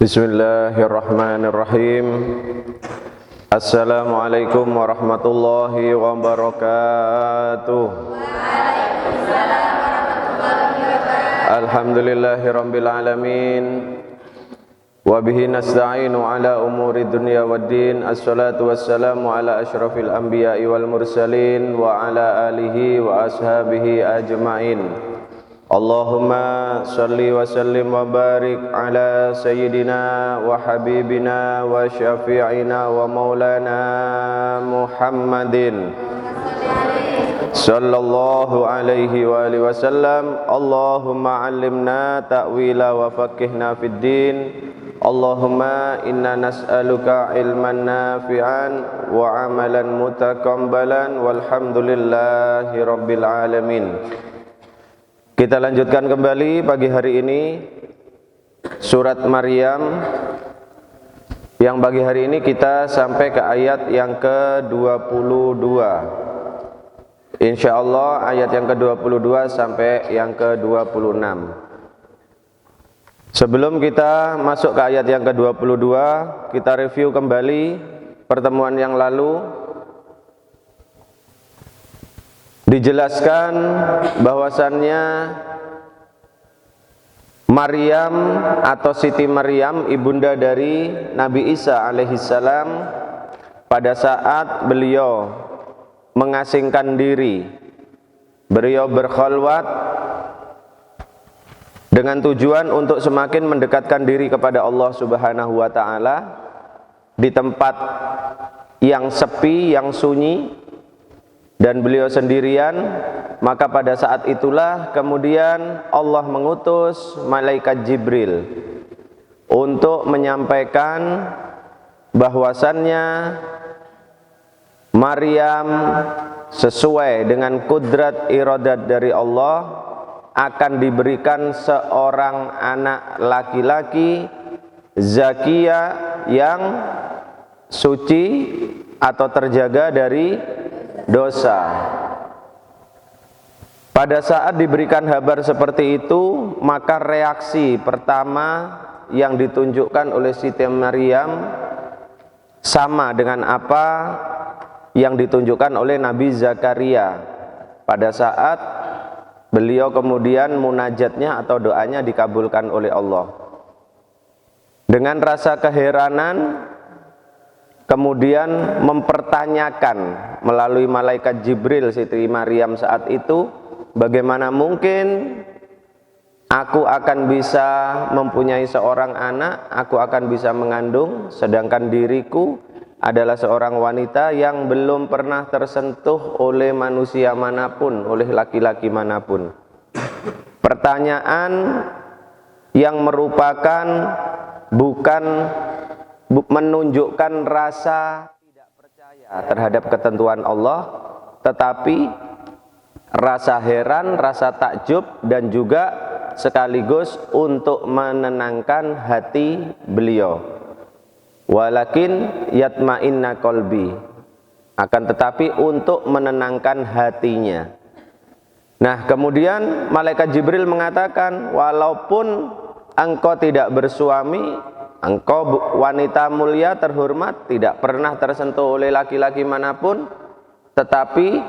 Bismillahirrahmanirrahim. Assalamualaikum warahmatullahi wabarakatuh. Alhamdulillahirabbil alamin. Wa bihi nasta'inu ala umuri dunya waddin. Assalatu wassalamu ala asyrafil anbiya'i wal mursalin wa ala alihi wa ashabihi ajma'in. Allahumma salli wa sallim wa barik ala sayyidina wa habibina wa syafi'ina wa maulana Muhammadin sallallahu alaihi wa alihi wasallam. Allahumma allimna ta'wila wa faqihna fid din. Allahumma inna nas'aluka ilman nafi'an wa amalan mutaqabbalan walhamdulillahi rabbil alamin. Kita lanjutkan kembali pagi hari ini surat Maryam, yang pagi hari ini kita sampai ke ayat yang ke-22. Insyaallah ayat yang ke-22 sampai yang ke-26. Sebelum kita masuk ke ayat yang ke-22, kita review kembali pertemuan yang lalu. Dijelaskan bahwasannya Maryam atau Siti Maryam, ibunda dari Nabi Isa alaihissalam, pada saat beliau mengasingkan diri, beliau berkhalwat dengan tujuan untuk semakin mendekatkan diri kepada Allah Subhanahu wa taala di tempat yang sepi, yang sunyi, dan beliau sendirian. Maka pada saat itulah kemudian Allah mengutus malaikat Jibril untuk menyampaikan bahwasannya Maryam sesuai dengan kudrat iradat dari Allah akan diberikan seorang anak laki-laki Zakia yang suci atau terjaga dari dosa. Pada saat diberikan kabar seperti itu, maka reaksi pertama yang ditunjukkan oleh Siti Maryam sama dengan apa yang ditunjukkan oleh Nabi Zakaria pada saat beliau kemudian munajatnya atau doanya dikabulkan oleh Allah. Dengan rasa keheranan kemudian mempertanyakan melalui malaikat Jibril Siti Maryam saat itu, bagaimana mungkin aku akan bisa mempunyai seorang anak, aku akan bisa mengandung, sedangkan diriku adalah seorang wanita yang belum pernah tersentuh oleh manusia manapun, oleh laki-laki manapun. Pertanyaan yang merupakan bukan menunjukkan rasa tidak percaya terhadap ketentuan Allah, tetapi rasa heran, rasa takjub, dan juga sekaligus untuk menenangkan hati beliau. Walakin yatma'inna qalbi, akan tetapi untuk menenangkan hatinya. Nah, kemudian malaikat Jibril mengatakan, walaupun engkau tidak bersuami, engkau wanita mulia terhormat, tidak pernah tersentuh oleh laki-laki manapun, tetapi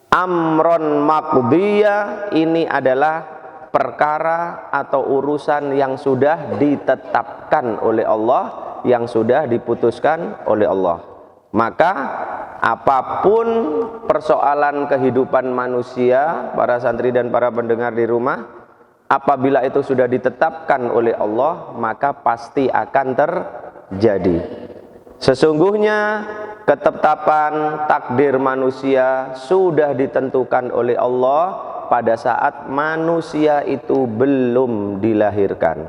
amron maqdiyah, ini adalah perkara atau urusan yang sudah ditetapkan oleh Allah, yang sudah diputuskan oleh Allah. Maka apapun persoalan kehidupan manusia, para santri dan para pendengar di rumah, apabila itu sudah ditetapkan oleh Allah, maka pasti akan terjadi. Sesungguhnya ketetapan takdir manusia sudah ditentukan oleh Allah pada saat manusia itu belum dilahirkan,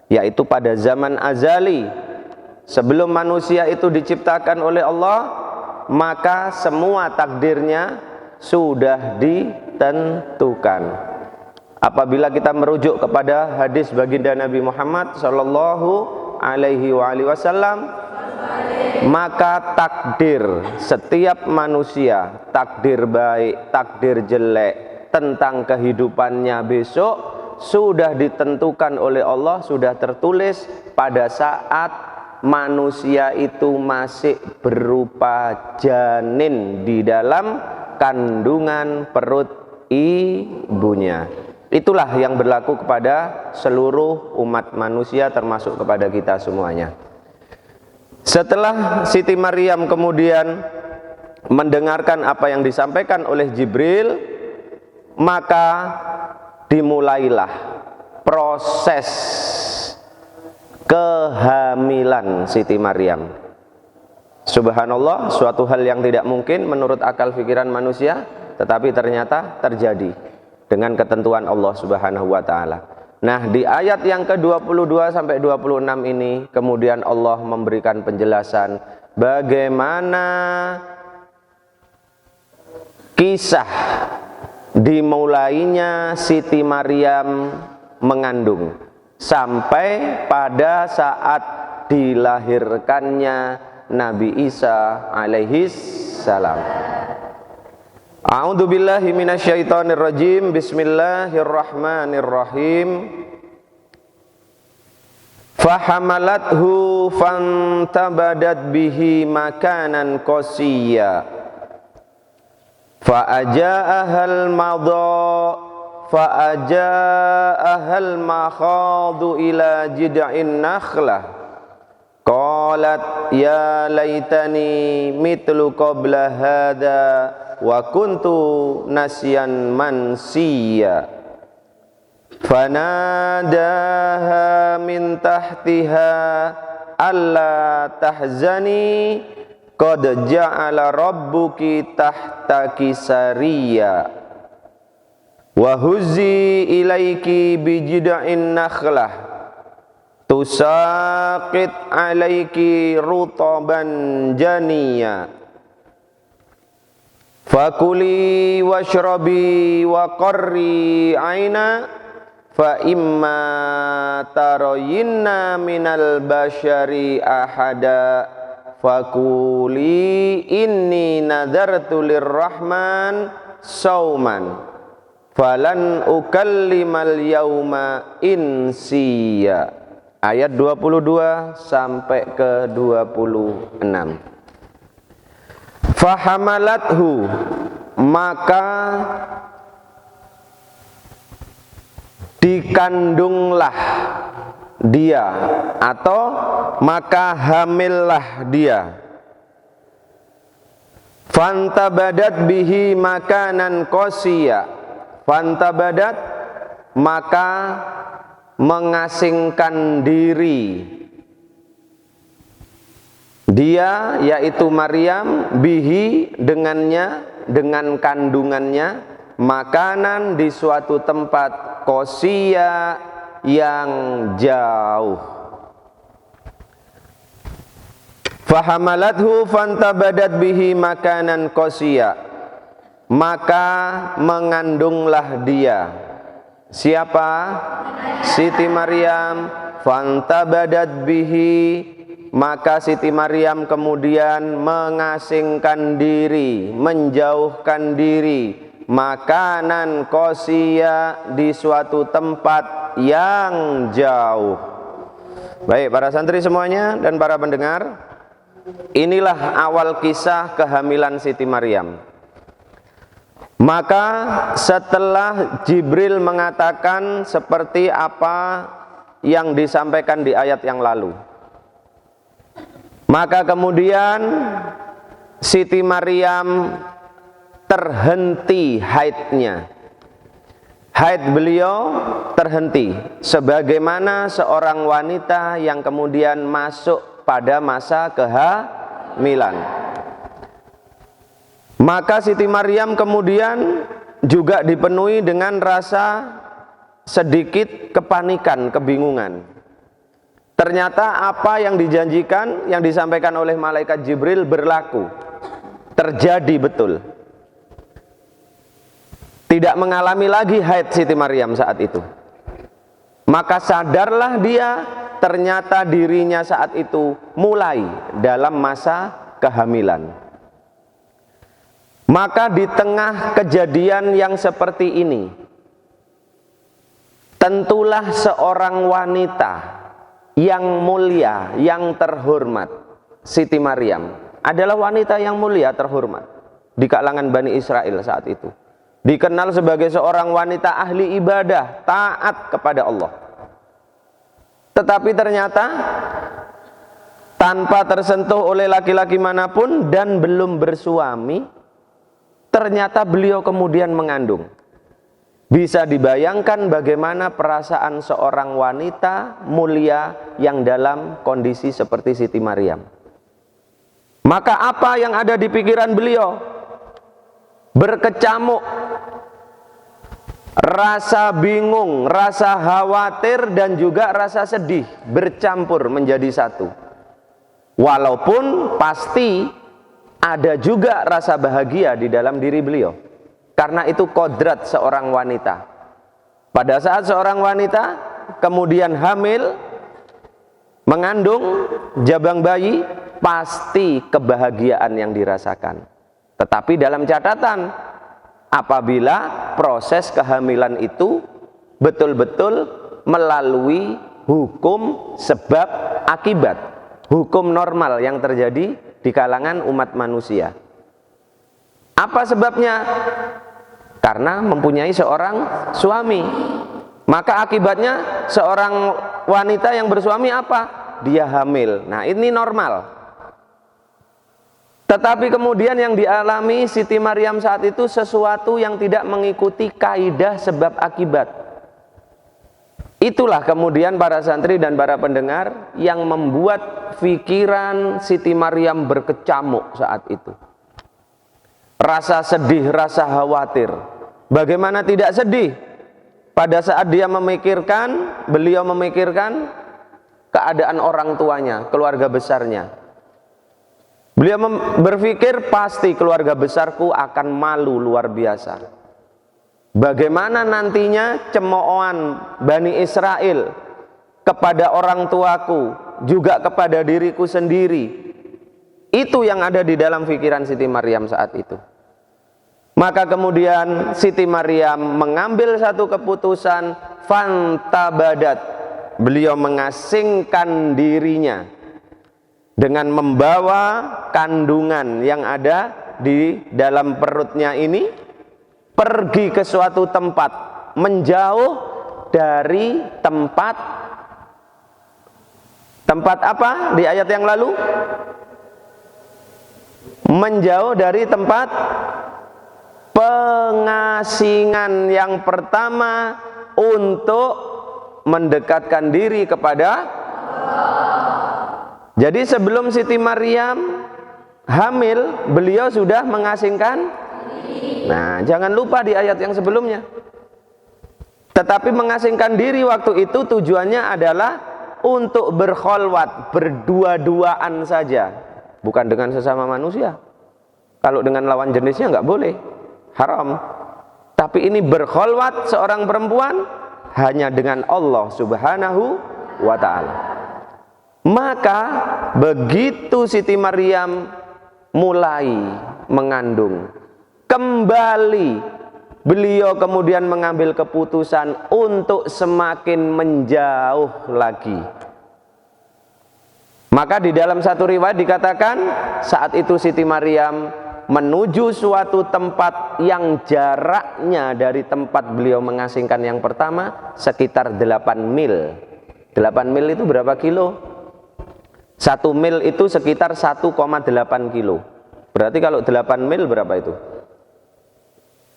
yaitu pada zaman azali. Sebelum manusia itu diciptakan oleh Allah, maka semua takdirnya sudah ditentukan. Apabila kita merujuk kepada hadis baginda Nabi Muhammad sallallahu alaihi wasallam, maka takdir setiap manusia, takdir baik, takdir jelek tentang kehidupannya besok, sudah ditentukan oleh Allah, sudah tertulis pada saat manusia itu masih berupa janin di dalam kandungan perut ibunya. Itulah yang berlaku kepada seluruh umat manusia, termasuk kepada kita semuanya. Setelah Siti Maryam kemudian mendengarkan apa yang disampaikan oleh Jibril, maka dimulailah proses kehamilan Siti Maryam. Subhanallah, suatu hal yang tidak mungkin menurut akal pikiran manusia, tetapi ternyata terjadi dengan ketentuan Allah Subhanahu wa taala. Nah, di ayat yang ke-22 sampai 26 ini kemudian Allah memberikan penjelasan bagaimana kisah dimulainya Siti Maryam mengandung sampai pada saat dilahirkannya Nabi Isa alaihis salam. A'udzu billahi minasyaitonir rajim. Bismillahirrahmanirrahim. Fahamalathu fantabadat bihi makanan qasiyya. Fa'aja'ahal makhadu ila jid'in nakhlah. Qalat ya laitani mitlu qabla hadha wa kuntu nasyan mansiya. Fanadaha min tahtiha alla tahzani qad ja'ala rabbuki tahtaki sariya wa huzzi ilaiki bijid'in nakhlah tusaqit alaiki rutaban janiya fakuli washrabi wa qarri aina fa imma tarayinna minal bashari ahada fakuli inni nadartu lirrahman sauman falan ukallimal yauma insiya. Ayat 22 sampai ke 26. Fahamalathu, maka dikandunglah dia atau maka hamillah dia. Fantabadat bihi makanan qasiyya. Fantabadat, maka mengasingkan diri dia, yaitu Maryam, bihi, dengannya, dengan kandungannya, makanan di suatu tempat qasiyya, yang jauh. Fahamalathu fantabadat bihi makanan qasiyya, maka mengandunglah dia. Siapa? Siti Maryam. Fantabadat bihi, maka Siti Maryam kemudian mengasingkan diri, menjauhkan diri, makanan qasiyya, di suatu tempat yang jauh. Baik para santri semuanya dan para pendengar, inilah awal kisah kehamilan Siti Maryam. Maka setelah Jibril mengatakan seperti apa yang disampaikan di ayat yang lalu, maka kemudian Siti Maryam terhenti haidnya. Haid beliau terhenti sebagaimana seorang wanita yang kemudian masuk pada masa kehamilan. Maka Siti Maryam kemudian juga dipenuhi dengan rasa sedikit kepanikan, kebingungan. Ternyata apa yang dijanjikan, yang disampaikan oleh malaikat Jibril berlaku, terjadi betul. Tidak mengalami lagi haid Siti Maryam saat itu. Maka sadarlah dia, ternyata dirinya saat itu mulai dalam masa kehamilan. Maka di tengah kejadian yang seperti ini, tentulah seorang wanita yang mulia, yang terhormat. Siti Maryam adalah wanita yang mulia, terhormat di kalangan Bani Israel saat itu. Dikenal sebagai seorang wanita ahli ibadah, taat kepada Allah. Tetapi ternyata tanpa tersentuh oleh laki-laki manapun dan belum bersuami, ternyata beliau kemudian mengandung. Bisa dibayangkan bagaimana perasaan seorang wanita mulia yang dalam kondisi seperti Siti Maryam. Maka apa yang ada di pikiran beliau? Berkecamuk, rasa bingung, rasa khawatir, dan juga rasa sedih bercampur menjadi satu. Walaupun pasti ada juga rasa bahagia di dalam diri beliau, karena itu kodrat seorang wanita. Pada saat seorang wanita kemudian hamil, mengandung jabang bayi, pasti kebahagiaan yang dirasakan. Tetapi dalam catatan, apabila proses kehamilan itu betul-betul melalui hukum sebab akibat, hukum normal yang terjadi di kalangan umat manusia. Apa sebabnya? Karena mempunyai seorang suami. Maka akibatnya seorang wanita yang bersuami apa? Dia hamil. Nah, ini normal. Tetapi kemudian yang dialami Siti Maryam saat itu sesuatu yang tidak mengikuti kaidah sebab akibat. Itulah kemudian para santri dan para pendengar yang membuat pikiran Siti Maryam berkecamuk saat itu. Rasa sedih, rasa khawatir. Bagaimana tidak sedih pada saat beliau memikirkan keadaan orang tuanya, keluarga besarnya. Beliau berpikir pasti keluarga besarku akan malu luar biasa. Bagaimana nantinya cemoohan Bani Israel kepada orang tuaku, juga kepada diriku sendiri. Itu yang ada di dalam pikiran Siti Maryam saat itu. Maka kemudian Siti Maryam mengambil satu keputusan, fantabadat. Beliau mengasingkan dirinya dengan membawa kandungan yang ada di dalam perutnya ini, pergi ke suatu tempat, menjauh dari tempat apa di ayat yang lalu? Menjauh dari tempat pengasingan yang pertama untuk mendekatkan diri kepada. Jadi sebelum Siti Maryam hamil, beliau sudah mengasingkan. Nah, jangan lupa di ayat yang sebelumnya. Tetapi mengasingkan diri waktu itu tujuannya adalah untuk berkholwat, berdua-duaan saja, bukan dengan sesama manusia. Kalau dengan lawan jenisnya nggak boleh, haram. Tapi ini berkholwat seorang perempuan hanya dengan Allah Subhanahu wa ta'ala. Maka begitu Siti Maryam mulai mengandung, kembali beliau kemudian mengambil keputusan untuk semakin menjauh lagi. Maka di dalam satu riwayat dikatakan saat itu Siti Maryam menuju suatu tempat yang jaraknya dari tempat beliau mengasingkan yang pertama sekitar 8 mil. 8 mil itu berapa kilo? 1 mil itu sekitar 1,8 kilo. Berarti kalau 8 mil berapa itu?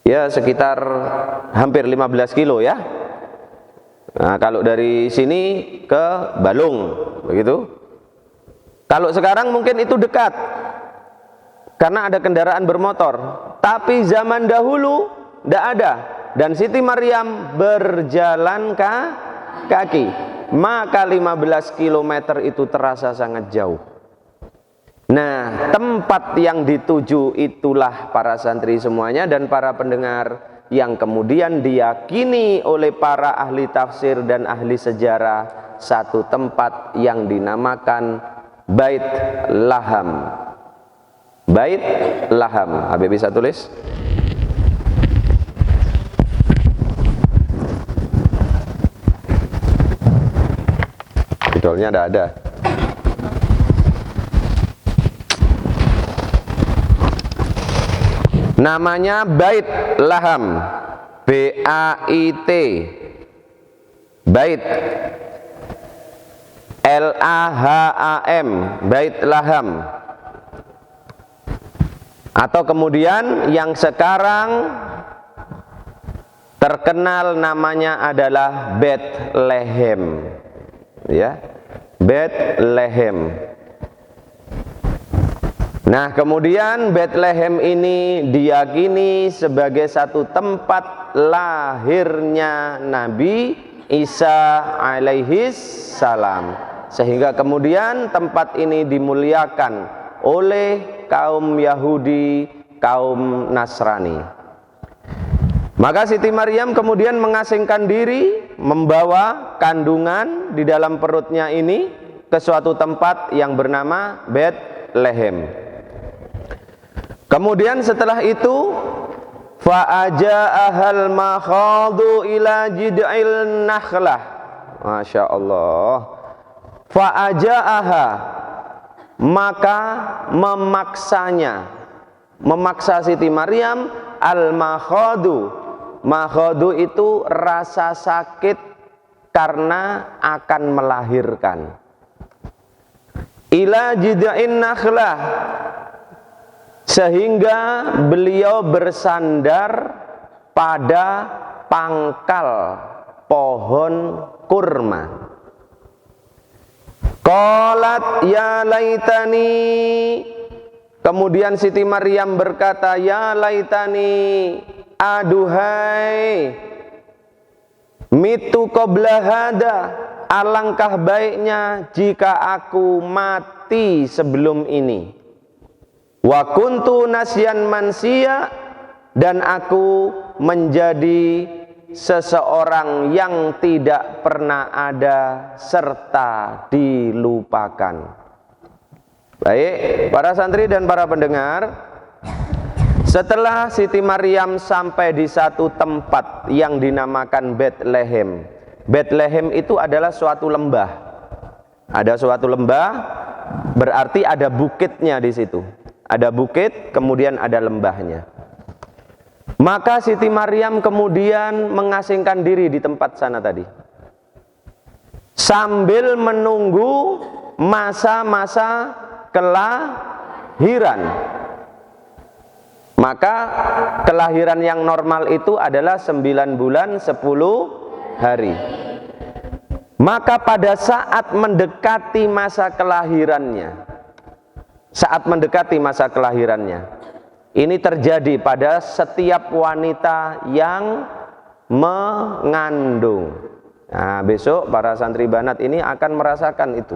Ya sekitar hampir 15 kilo ya. Nah, kalau dari sini ke Balung, begitu. Kalau sekarang mungkin itu dekat, karena ada kendaraan bermotor. Tapi zaman dahulu tidak ada. Dan Siti Maryam berjalan kaki. Maka 15 km itu terasa sangat jauh. Nah, tempat yang dituju itulah para santri semuanya dan para pendengar yang kemudian diyakini oleh para ahli tafsir dan ahli sejarah, satu tempat yang dinamakan Bait Laham. Bait Laham. Habib bisa tulis? Spidolnya tidak ada. Namanya Bait Laham, B-A-I-T, Bait, L-A-H-A-M, Bait Laham. Atau kemudian yang sekarang terkenal namanya adalah Bethlehem, ya, Bethlehem. Nah, kemudian Bethlehem ini diyakini sebagai satu tempat lahirnya Nabi Isa alaihi salam, sehingga kemudian tempat ini dimuliakan oleh kaum Yahudi, kaum Nasrani. Maka Siti Maryam kemudian mengasingkan diri, membawa kandungan di dalam perutnya ini ke suatu tempat yang bernama Bethlehem. Kemudian setelah itu fa'aja'ahal makhadu ila jid'il nakhlah. Masya Allah. Fa'aja'aha, maka memaksa Siti Maryam al-makhadu. Makhadu itu rasa sakit karena akan melahirkan. Ila jid'in nakhlah, sehingga beliau bersandar pada pangkal pohon kurma. Qalat ya laitani, kemudian Siti Maryam berkata, ya laitani, aduhai, mitu qabla hada, alangkah baiknya jika aku mati sebelum ini. Wa kuntu nasyan mansiya, dan aku menjadi seseorang yang tidak pernah ada serta dilupakan. Baik, para santri dan para pendengar, setelah Siti Maryam sampai di satu tempat yang dinamakan Bethlehem. Bethlehem itu adalah suatu lembah. Ada suatu lembah, berarti ada bukitnya di situ. Ada bukit, kemudian ada lembahnya. Maka Siti Maryam kemudian mengasingkan diri di tempat sana tadi, sambil menunggu masa-masa kelahiran. Maka kelahiran yang normal itu adalah 9 bulan 10 hari. Maka pada saat mendekati masa kelahirannya, ini terjadi pada setiap wanita yang mengandung. Nah, besok para santri banat ini akan merasakan itu.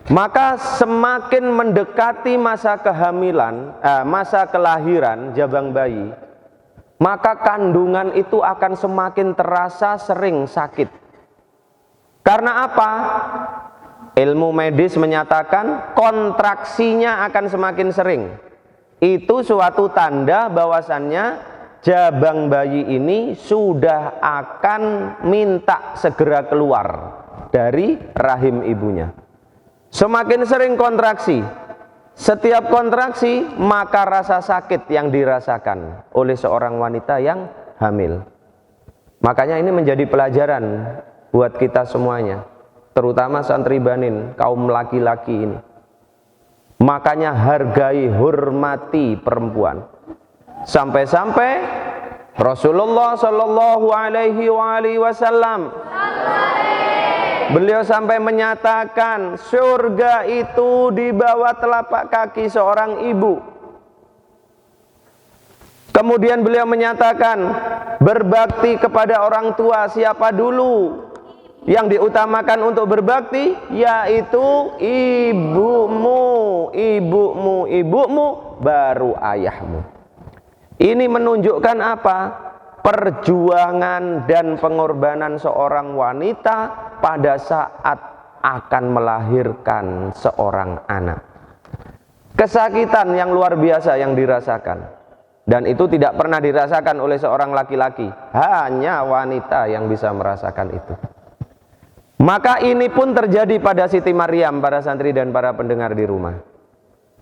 Maka semakin mendekati masa kehamilan, masa kelahiran jabang bayi, maka kandungan itu akan semakin terasa sering sakit. Karena apa? Ilmu medis menyatakan kontraksinya akan semakin sering. Itu suatu tanda bahwasannya jabang bayi ini sudah akan minta segera keluar dari rahim ibunya. Semakin sering kontraksi, setiap kontraksi maka rasa sakit yang dirasakan oleh seorang wanita yang hamil. Makanya ini menjadi pelajaran buat kita semuanya, terutama santri banin, kaum laki-laki ini. Makanya hargai, hormati perempuan. Sampai-sampai Rasulullah Shallallahu Alaihi Wasallam beliau sampai menyatakan surga itu di bawah telapak kaki seorang ibu. Kemudian beliau menyatakan berbakti kepada orang tua siapa dulu yang diutamakan untuk berbakti, yaitu ibumu baru ayahmu. Ini menunjukkan apa? Perjuangan dan pengorbanan seorang wanita pada saat akan melahirkan seorang anak. Kesakitan yang luar biasa yang dirasakan, dan itu tidak pernah dirasakan oleh seorang laki-laki. Hanya wanita yang bisa merasakan itu. Maka ini pun terjadi pada Siti Maryam, para santri dan para pendengar di rumah.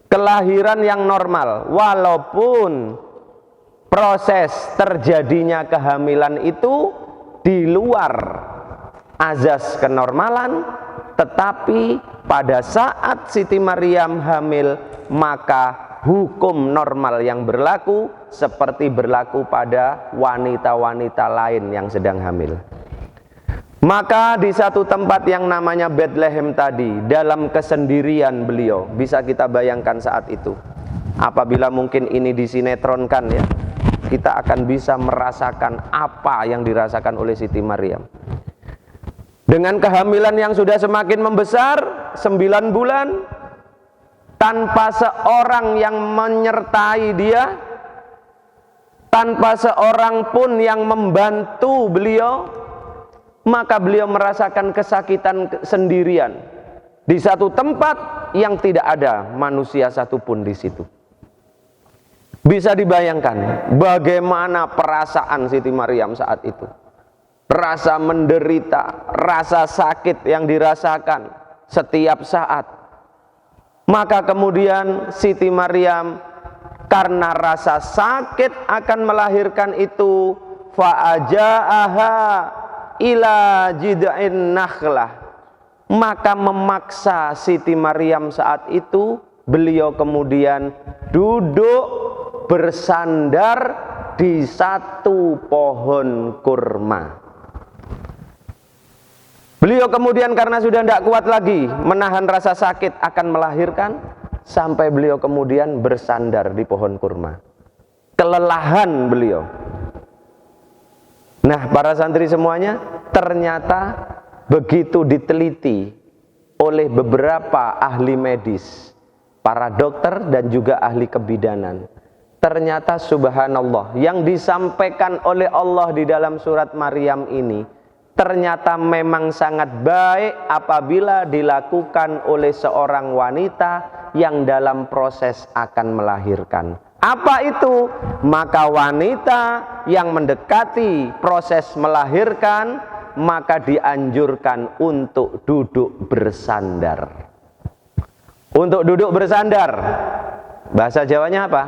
Kelahiran yang normal, walaupun proses terjadinya kehamilan itu di luar azas kenormalan, tetapi pada saat Siti Maryam hamil, maka hukum normal yang berlaku seperti berlaku pada wanita-wanita lain yang sedang hamil. Maka di satu tempat yang namanya Bethlehem tadi, dalam kesendirian beliau, bisa kita bayangkan saat itu. Apabila mungkin ini disinetronkan ya, kita akan bisa merasakan apa yang dirasakan oleh Siti Maryam. Dengan kehamilan yang sudah semakin membesar, 9 bulan, tanpa seorang yang menyertai dia, tanpa seorang pun yang membantu beliau, maka beliau merasakan kesakitan sendirian di satu tempat yang tidak ada manusia satupun di situ. Bisa dibayangkan bagaimana perasaan Siti Maryam saat itu. Rasa menderita, rasa sakit yang dirasakan setiap saat. Maka kemudian Siti Maryam karena rasa sakit akan melahirkan itu, fa'aja'aha ila jid'in nakhlah, maka memaksa Siti Maryam saat itu beliau kemudian duduk bersandar di satu pohon kurma. Beliau kemudian karena sudah tidak kuat lagi menahan rasa sakit akan melahirkan, sampai beliau kemudian bersandar di pohon kurma. Kelelahan beliau. Nah, para santri semuanya, ternyata begitu diteliti oleh beberapa ahli medis, para dokter dan juga ahli kebidanan, ternyata subhanallah, yang disampaikan oleh Allah di dalam surat Maryam ini ternyata memang sangat baik apabila dilakukan oleh seorang wanita yang dalam proses akan melahirkan. Apa itu? Maka wanita yang mendekati proses melahirkan, maka dianjurkan untuk duduk bersandar. Untuk duduk bersandar, bahasa Jawanya apa?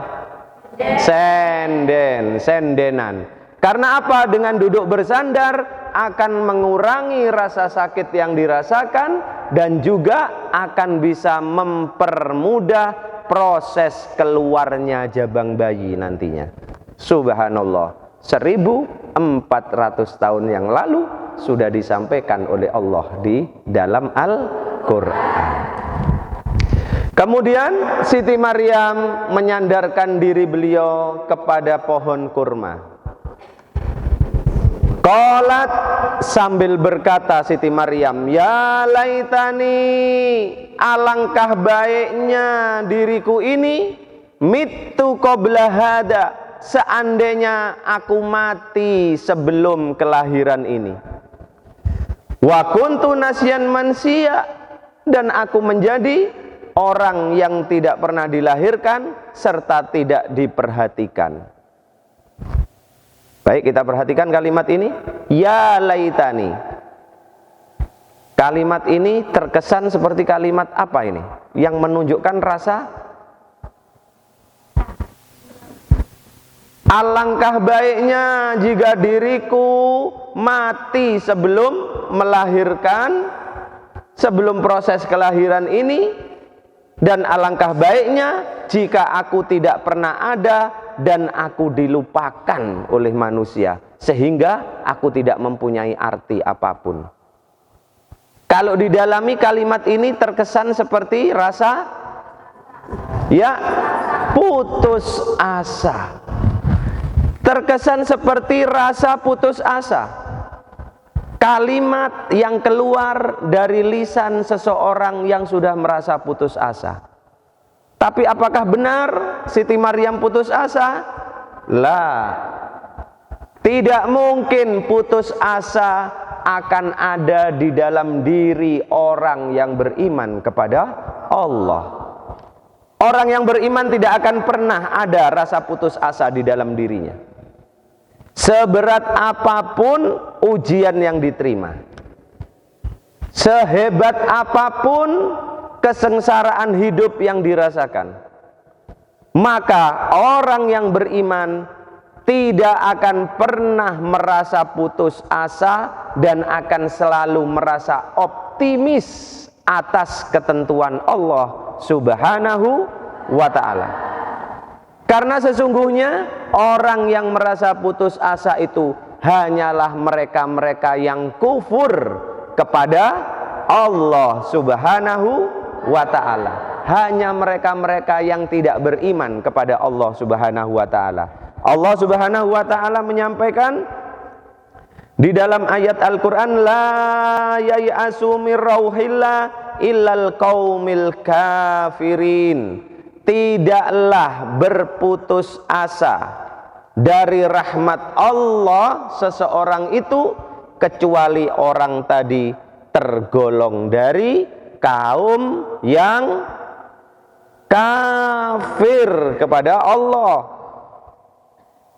Senden, sendenan. Karena apa? Dengan duduk bersandar akan mengurangi rasa sakit yang dirasakan dan juga akan bisa mempermudah proses keluarnya jabang bayi nantinya. Subhanallah, 1400 tahun yang lalu sudah disampaikan oleh Allah di dalam Al-Quran. Kemudian Siti Maryam menyandarkan diri beliau kepada pohon kurma. Qalat, sambil berkata Siti Maryam, ya laitani, alangkah baiknya diriku ini, mittu qabla hada, seandainya aku mati sebelum kelahiran ini. Wa kuntu nasyan mansiya, dan aku menjadi orang yang tidak pernah dilahirkan serta tidak diperhatikan. Baik, kita perhatikan kalimat ini, ya laitani. Kalimat ini terkesan seperti kalimat apa ini? Yang menunjukkan rasa alangkah baiknya jika diriku mati sebelum melahirkan, sebelum proses kelahiran ini, dan alangkah baiknya jika aku tidak pernah ada dan aku dilupakan oleh manusia sehingga aku tidak mempunyai arti apapun. Kalau didalami kalimat ini terkesan seperti rasa ya putus asa. Terkesan seperti rasa putus asa. Kalimat yang keluar dari lisan seseorang yang sudah merasa putus asa. Tapi apakah benar Siti Maryam putus asa? Lah, tidak mungkin putus asa akan ada di dalam diri orang yang beriman kepada Allah. Orang yang beriman tidak akan pernah ada rasa putus asa di dalam dirinya, seberat apapun ujian yang diterima. sehebat apapun kesengsaraan hidup yang dirasakan, maka orang yang beriman tidak akan pernah merasa putus asa dan akan selalu merasa optimis atas ketentuan Allah Subhanahu wa ta'ala. Karena sesungguhnya orang yang merasa putus asa itu hanyalah mereka-mereka yang kufur kepada Allah Subhanahu wa ta'ala. Hanya mereka-mereka yang tidak beriman kepada Allah Subhanahu wa ta'ala. Allah Subhanahu wa ta'ala menyampaikan di dalam ayat Al-Quran, la yai'asu min rauhillah illal qaumil kafirin. Tidaklah berputus asa dari rahmat Allah seseorang itu kecuali orang tadi tergolong dari kaum yang kafir kepada Allah.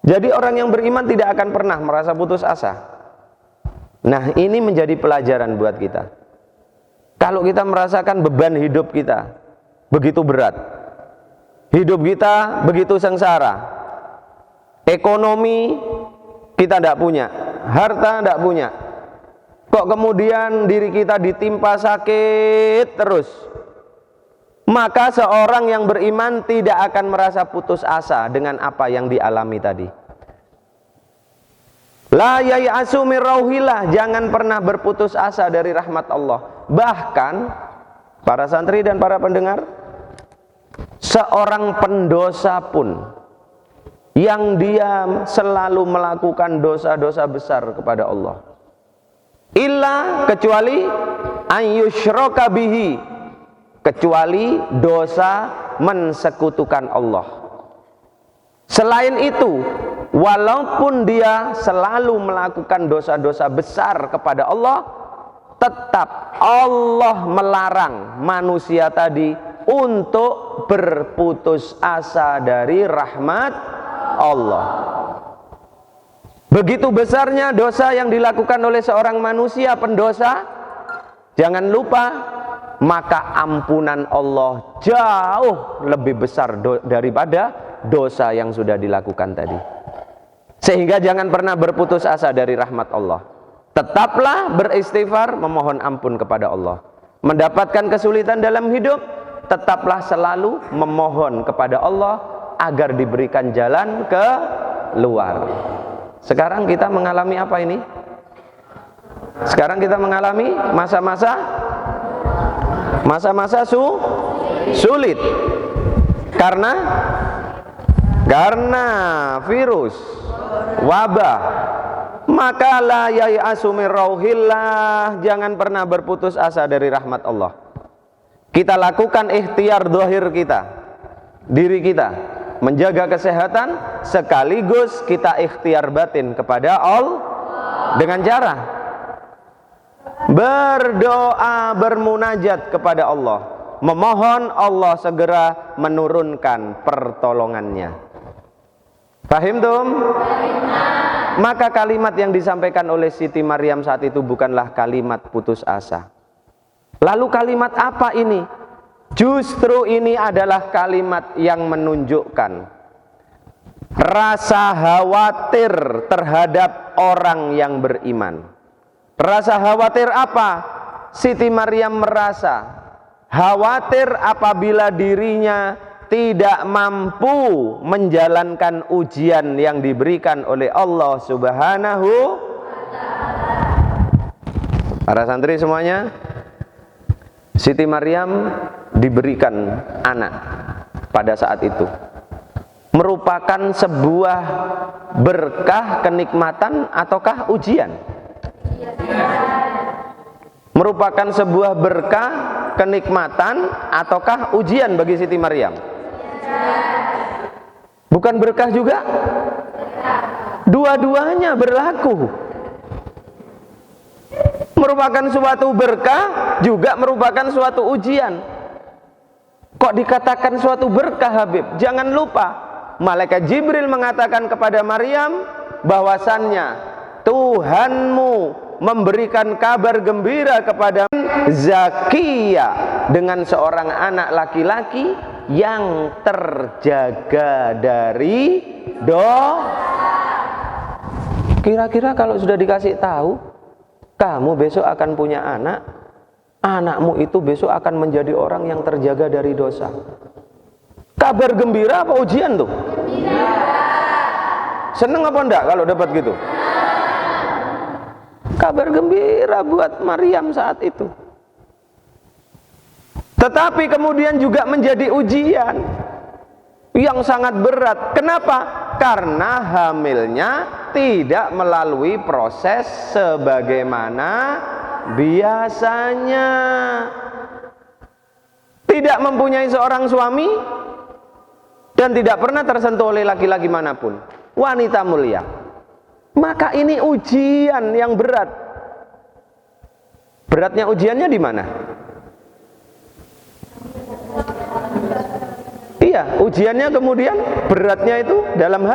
Jadi orang yang beriman tidak akan pernah merasa putus asa. Nah, ini menjadi pelajaran buat kita. Kalau kita merasakan beban hidup kita begitu berat, hidup kita begitu sengsara, ekonomi kita tidak punya, harta tidak punya, kok kemudian diri kita ditimpa sakit terus, maka seorang yang beriman tidak akan merasa putus asa dengan apa yang dialami tadi. La yai'asu min rauhillah, jangan pernah berputus asa dari rahmat Allah. Bahkan para santri dan para pendengar, seorang pendosa pun yang dia selalu melakukan dosa-dosa besar kepada Allah, illa kecuali an yusyraka bihi, kecuali dosa mensekutukan Allah. Selain itu, walaupun dia selalu melakukan dosa-dosa besar kepada Allah, tetap Allah melarang manusia tadi untuk berputus asa dari rahmat Allah. Begitu besarnya dosa yang dilakukan oleh seorang manusia pendosa, jangan lupa, maka ampunan Allah jauh lebih besar daripada dosa yang sudah dilakukan tadi. Sehingga jangan pernah berputus asa dari rahmat Allah. Tetaplah beristighfar, memohon ampun kepada Allah. Mendapatkan kesulitan dalam hidup, tetaplah selalu memohon kepada Allah agar diberikan jalan ke luar. Sekarang kita mengalami apa ini? Sekarang kita mengalami masa-masa sulit. Karena virus wabah, maka la yai'asu min rauhillah, jangan pernah berputus asa dari rahmat Allah. Kita lakukan ikhtiar zahir kita, diri kita, menjaga kesehatan, sekaligus kita ikhtiar batin kepada Allah dengan cara berdoa, bermunajat kepada Allah, memohon Allah segera menurunkan pertolongannya. Paham tum? Maka kalimat yang disampaikan oleh Siti Maryam saat itu bukanlah kalimat putus asa. Lalu kalimat apa ini? Justru ini adalah kalimat yang menunjukkan rasa khawatir terhadap orang yang beriman. Rasa khawatir apa? Siti Maryam merasa khawatir apabila dirinya tidak mampu menjalankan ujian yang diberikan oleh Allah Subhanahu. Para santri semuanya, Siti Maryam diberikan anak pada saat itu, merupakan sebuah berkah, kenikmatan, ataukah ujian? Merupakan sebuah berkah, kenikmatan, ataukah ujian bagi Siti Maryam? Bukan berkah juga? Dua-duanya berlaku. Merupakan suatu berkah, juga merupakan suatu ujian. Kok dikatakan suatu berkah, Habib? Jangan lupa, malaikat Jibril mengatakan kepada Maryam bahwasannya Tuhanmu memberikan kabar gembira kepada zakiya, dengan seorang anak laki-laki yang terjaga dari Kira-kira kalau sudah dikasih tahu kamu besok akan punya anak, anakmu itu besok akan menjadi orang yang terjaga dari dosa, kabar gembira apa ujian tuh? Seneng apa enggak kalau dapat gitu? Kabar gembira buat Maryam saat itu. Tetapi kemudian juga menjadi ujian yang sangat berat. Kenapa? Karena hamilnya tidak melalui proses sebagaimana biasanya. Tidak mempunyai seorang suami dan tidak pernah tersentuh oleh laki-laki manapun, wanita mulia. Maka ini ujian yang berat. Beratnya ujiannya di mana? Iya, ujiannya kemudian beratnya itu dalam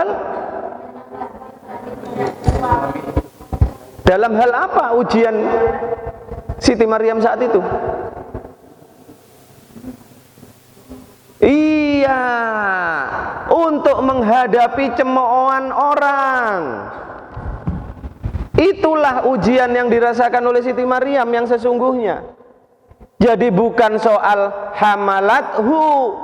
hal apa ujian Siti Maryam saat itu? Iya, untuk menghadapi cemoohan orang. Itulah ujian yang dirasakan oleh Siti Maryam yang sesungguhnya. Jadi bukan soal hamalathu,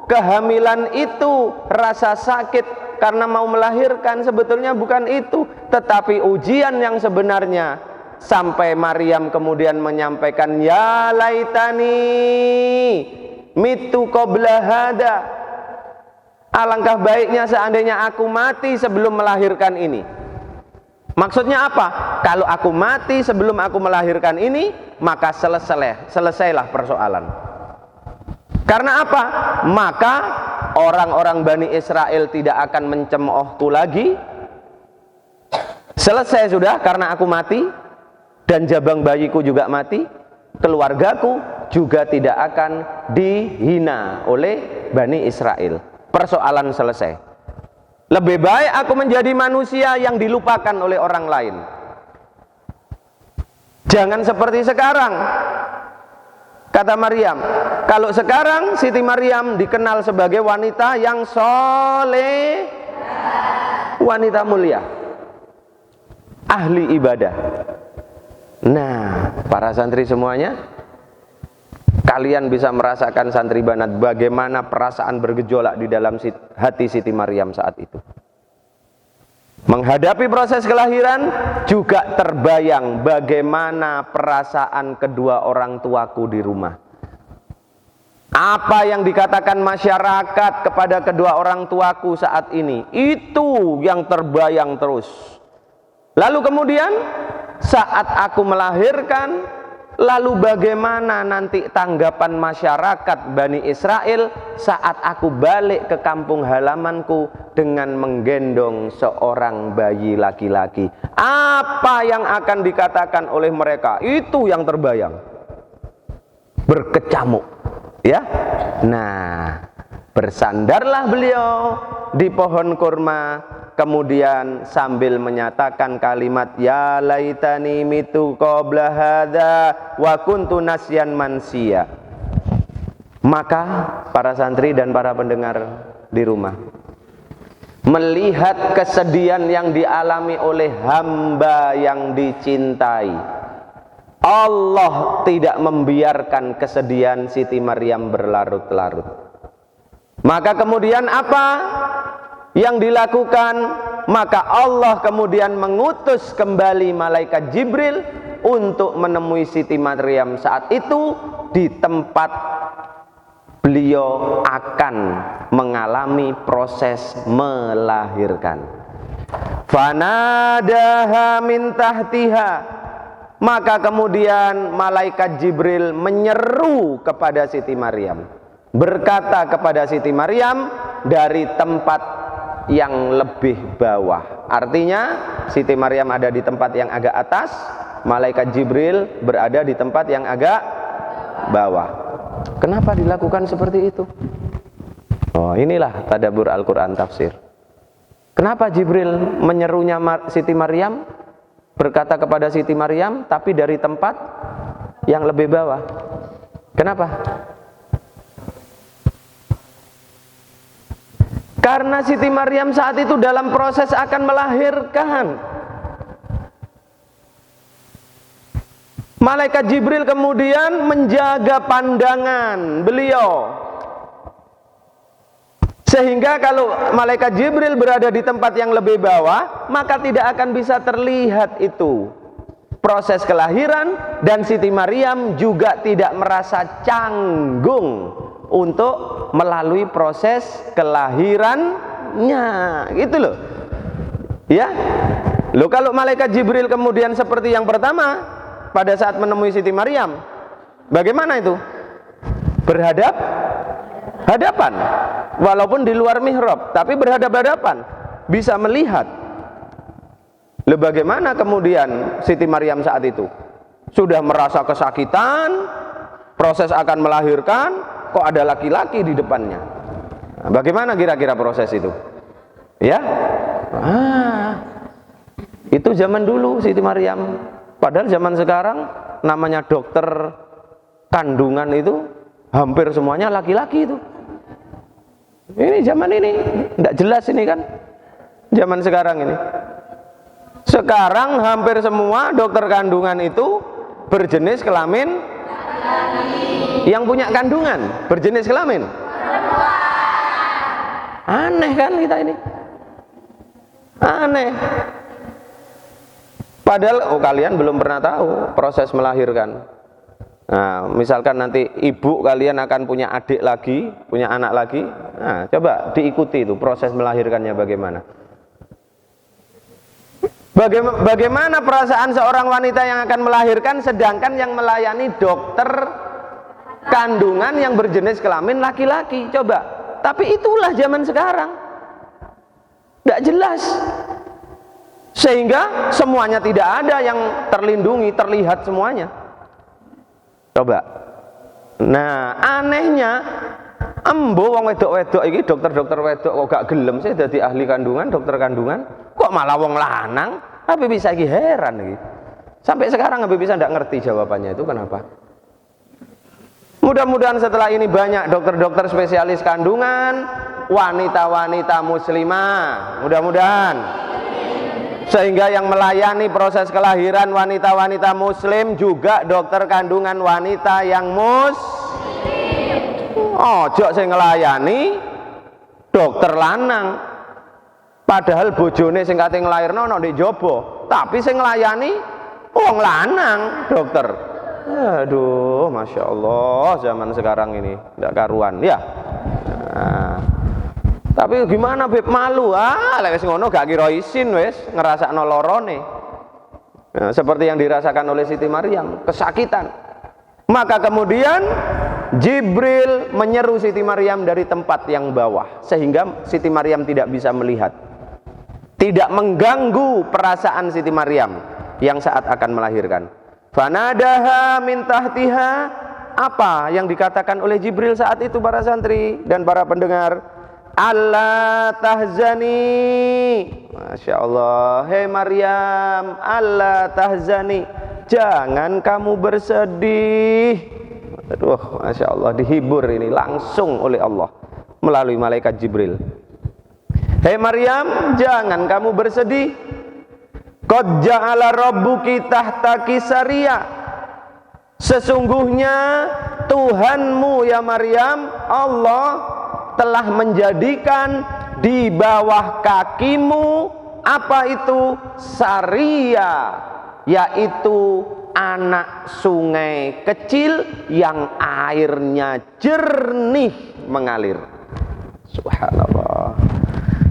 kehamilan itu rasa sakit karena mau melahirkan, sebetulnya bukan itu, tetapi ujian yang sebenarnya. Sampai Maryam kemudian menyampaikan, ya laitani mitu qabla hada, alangkah baiknya seandainya aku mati sebelum melahirkan ini. Maksudnya apa? Kalau aku mati sebelum aku melahirkan ini, maka selesailah persoalan. Karena apa? Maka orang-orang Bani Israel tidak akan mencemoohku lagi. Selesai sudah, karena aku mati dan jabang bayiku juga mati. Keluargaku juga tidak akan dihina oleh Bani Israel. Persoalan selesai. Lebih baik aku menjadi manusia yang dilupakan oleh orang lain. Jangan seperti sekarang. Kata Maryam, kalau sekarang Siti Maryam dikenal sebagai wanita yang soleh, wanita mulia, ahli ibadah. Nah, para santri semuanya, kalian bisa merasakan santri banat bagaimana perasaan bergejolak di dalam hati Siti Maryam saat itu. Menghadapi proses kelahiran juga terbayang bagaimana perasaan kedua orang tuaku di rumah. Apa yang dikatakan masyarakat kepada kedua orang tuaku saat ini, itu yang terbayang terus. Lalu kemudian saat aku melahirkan, lalu bagaimana nanti tanggapan masyarakat Bani Israel saat aku balik ke kampung halamanku dengan menggendong seorang bayi laki-laki? Apa yang akan dikatakan oleh mereka? Itu yang terbayang. Berkecamuk, ya. Nah, bersandarlah beliau di pohon kurma, kemudian sambil menyatakan kalimat ya laitani mitu qabla hadza wa kuntu nasyan mansiya. Maka para santri dan para pendengar di rumah, melihat kesedihan yang dialami oleh hamba yang dicintai, Allah tidak membiarkan kesedihan Siti Maryam berlarut-larut. Maka kemudian apa yang dilakukan? Maka Allah kemudian mengutus kembali malaikat Jibril untuk menemui Siti Maryam saat itu di tempat beliau akan mengalami proses melahirkan. Fanadaha min tahtiha, maka kemudian malaikat Jibril menyeru kepada Siti Maryam, berkata kepada Siti Maryam dari tempat yang lebih bawah. Artinya Siti Maryam ada di tempat yang agak atas, malaikat Jibril berada di tempat yang agak bawah. Kenapa dilakukan seperti itu? Oh, inilah tadabbur Al-Quran tafsir. Kenapa Jibril menyerunya Siti Maryam, berkata kepada Siti Maryam, tapi dari tempat yang lebih bawah. Kenapa? Karena Siti Maryam saat itu dalam proses akan melahirkan. Malaikat Jibril kemudian menjaga pandangan beliau, sehingga kalau malaikat Jibril berada di tempat yang lebih bawah, maka tidak akan bisa terlihat itu proses kelahiran, dan Siti Maryam juga tidak merasa canggung untuk melalui proses kelahirannya, gitu loh. Ya. Loh, kalau malaikat Jibril kemudian seperti yang pertama pada saat menemui Siti Maryam, bagaimana itu? Berhadapan, walaupun di luar mihrab, tapi berhadap-hadapan, bisa melihat. Loh, bagaimana kemudian Siti Maryam saat itu? Sudah merasa kesakitan, proses akan melahirkan, kok ada laki-laki di depannya. Nah, bagaimana kira-kira proses itu? Ya, itu zaman dulu Siti Maryam. Padahal zaman sekarang namanya dokter kandungan itu hampir semuanya laki-laki itu. Ini zaman ini tidak jelas ini kan, zaman sekarang ini. Sekarang hampir semua dokter kandungan itu berjenis kelamin laki-laki. Yang punya kandungan berjenis kelamin perempuan. Aneh kan kita ini, aneh. Padahal kalian belum pernah tahu proses melahirkan. Nah, misalkan nanti ibu kalian akan punya adik lagi, punya anak lagi. Nah, coba diikuti itu proses melahirkannya bagaimana. Bagaimana perasaan seorang wanita yang akan melahirkan, sedangkan yang melayani dokter kandungan yang berjenis kelamin laki-laki. Coba. Tapi itulah zaman sekarang. Tidak jelas. Sehingga semuanya tidak ada yang terlindungi, terlihat semuanya. Coba. Nah, anehnya embo wong wedok-wedok iki, dokter-dokter wedok kok gak gelem sih dadi ahli kandungan, dokter kandungan, kok malah wong lanang. Tapi bisa iki heran iki. Sampai sekarang Habib bisa ndak ngerti jawabannya itu kenapa. Mudah-mudahan setelah ini banyak dokter-dokter spesialis kandungan, wanita-wanita muslimah, mudah-mudahan, sehingga yang melayani proses kelahiran wanita-wanita muslim juga dokter kandungan wanita yang ojo sing nglayani dokter lanang, padahal bojone sing kate nglairno ana ndek jaba, tapi sing nglayani wong lanang dokter. Aduh, Masya Allah, zaman sekarang ini tidak karuan ya. Nah, tapi gimana Beb, malu lek wis ngono gak kira isin wis ngrasakno lorone. Nah, seperti yang dirasakan oleh Siti Maryam, kesakitan. Maka kemudian Jibril menyeru Siti Maryam dari tempat yang bawah, sehingga Siti Maryam tidak bisa melihat, tidak mengganggu perasaan Siti Maryam yang saat akan melahirkan. Fanadaha min tahtiha, apa yang dikatakan oleh Jibril saat itu para santri dan para pendengar? Allah tahzani, Masya Allah, hei Maryam, Allah tahzani, jangan kamu bersedih. Aduh, Masya Allah, dihibur ini langsung oleh Allah melalui malaikat Jibril. Hei Maryam, jangan kamu bersedih. Qad ja'ala rabbuki tahtaki sariya, sesungguhnya Tuhanmu ya Maryam, Allah telah menjadikan di bawah kakimu apa itu? Sariya, yaitu anak sungai kecil yang airnya jernih mengalir. Subhanallah.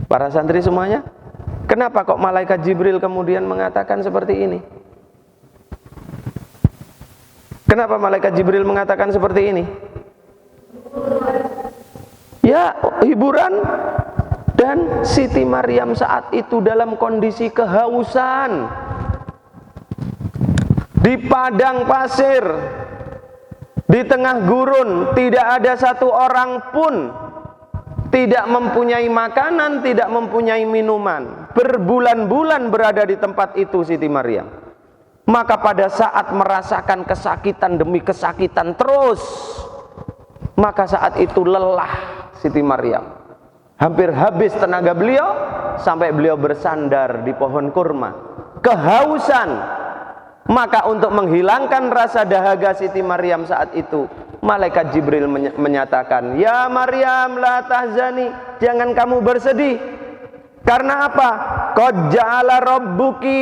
Para santri semuanya, kenapa kok malaikat Jibril kemudian mengatakan seperti ini? Kenapa malaikat Jibril mengatakan seperti ini? Ya, hiburan. Dan Siti Maryam saat itu dalam kondisi kehausan di padang pasir, di tengah gurun, tidak ada satu orang pun, tidak mempunyai makanan, tidak mempunyai minuman. Berbulan-bulan berada di tempat itu Siti Maryam, Maka pada saat merasakan kesakitan demi kesakitan terus, maka saat itu lelah Siti Maryam. Hampir habis tenaga beliau sampai beliau bersandar di pohon kurma. Kehausan. Maka untuk menghilangkan rasa dahaga Siti Maryam saat itu, malaikat Jibril menyatakan, "Ya Maryam, la tahzani, jangan kamu bersedih. Karena apa? Qad ja'ala rabbuki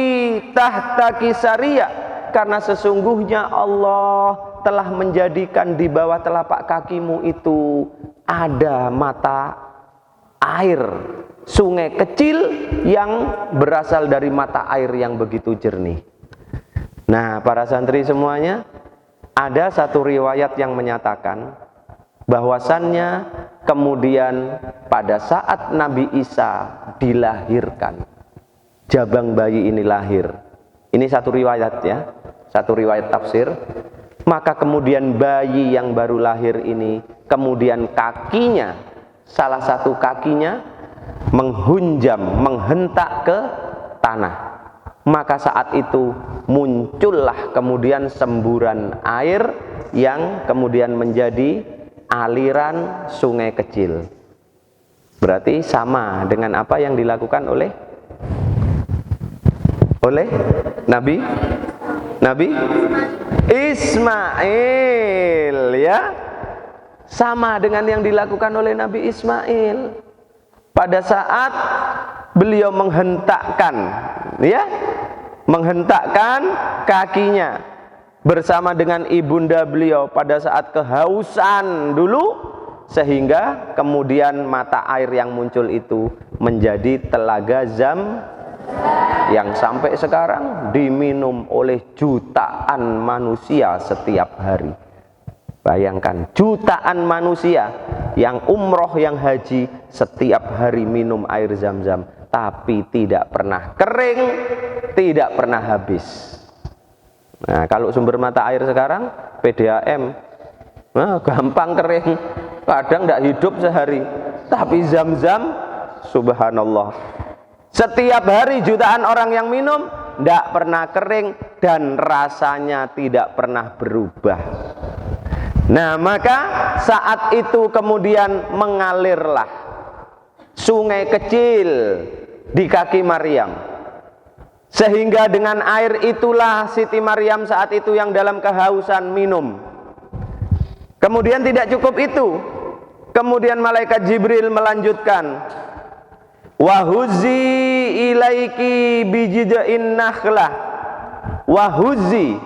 tahtaki sariya." Karena sesungguhnya Allah telah menjadikan di bawah telapak kakimu itu ada mata air, sungai kecil yang berasal dari mata air yang begitu jernih. Nah, para santri semuanya, ada satu riwayat yang menyatakan bahwasannya kemudian pada saat Nabi Isa dilahirkan, jabang bayi ini lahir. Ini satu riwayat ya, satu riwayat tafsir. Maka kemudian bayi yang baru lahir ini, kemudian kakinya, salah satu kakinya menghunjam, menghentak ke tanah. Maka saat itu muncullah kemudian semburan air yang kemudian menjadi aliran sungai kecil. Berarti sama dengan apa yang dilakukan oleh Nabi Ismail, ya. Sama dengan yang dilakukan oleh Nabi Ismail pada saat beliau menghentakkan, ya, menghentakkan kakinya bersama dengan ibunda beliau pada saat kehausan dulu, sehingga kemudian mata air yang muncul itu menjadi telaga Zam yang sampai sekarang diminum oleh jutaan manusia setiap hari. Bayangkan, jutaan manusia yang umroh, yang haji, setiap hari minum air Zam-Zam, tapi tidak pernah kering, tidak pernah habis. Nah, kalau sumber mata air sekarang PDAM, nah, gampang kering, kadang tidak hidup sehari. Tapi Zam-Zam, subhanallah, setiap hari jutaan orang yang minum, tidak pernah kering dan rasanya tidak pernah berubah. Nah, maka saat itu kemudian mengalirlah sungai kecil di kaki Maryam, sehingga dengan air itulah Siti Maryam saat itu yang dalam kehausan minum. Kemudian tidak cukup itu, kemudian malaikat Jibril melanjutkan, wahuzi ilaiki bijida'in nakhlah, wahuzi,